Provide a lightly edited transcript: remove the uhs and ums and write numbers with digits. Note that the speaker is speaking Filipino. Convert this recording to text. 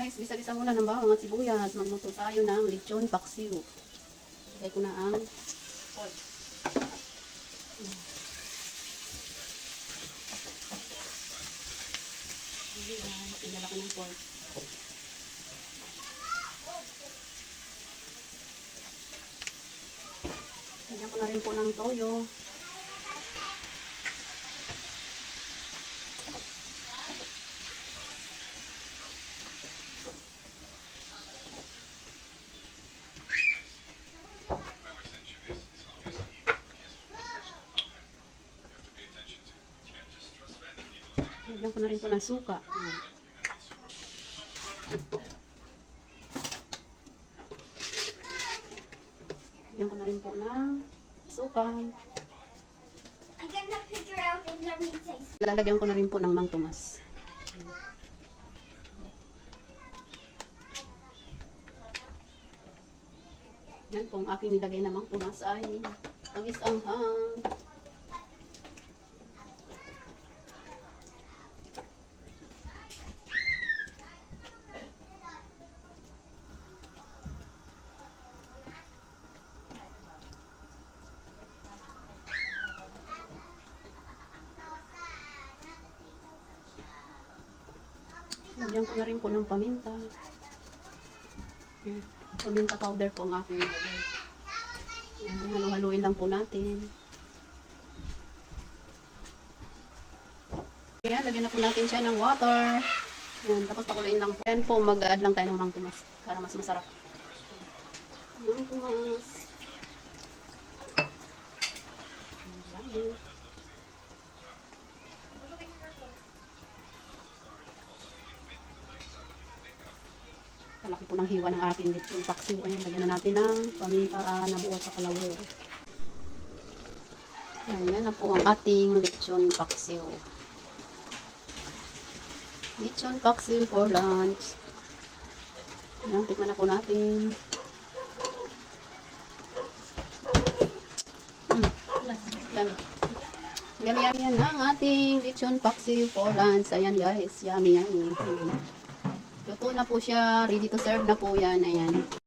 Guys, bisa-bisa muna ng bawang at sibuyas. Magluto tayo ng lechon paksiw. Lagay ko na ang pork. Pinala ko ng pork. Lagyan ko na rin po ng toyo. Lagyan ko na rin po ng suka. Lagyan ko na rin po ng suka. Lalagyan ko na rin po ng Mang Tomas. Yan po ang aking nilagay na Mang Tomas ay tamis ang hang. Lagyan ko na rin po ng paminta. Yan. Paminta powder po ang aking nilagay. Halu-haluin lang po natin. Yan, lagyan na po natin siya ng water. Yan, tapos pakuluin lang po. Yan po, mag-add lang tayo ng Mang Tomas para mas masarap. Mang Tomas. Kalaki po ng hiwa ng ating lechon paksiw. Ayan, lagyan na natin ng paminta na buo sa kalawo. Ayan, yan na po ang ating lechon paksiw. Lechon paksiw for lunch. Ayan, tikman na po natin. Yummy yan ang ating lechon paksiw for lunch. Ayan guys, yummy. Luto na po siya, ready to serve na po yan. Ayan.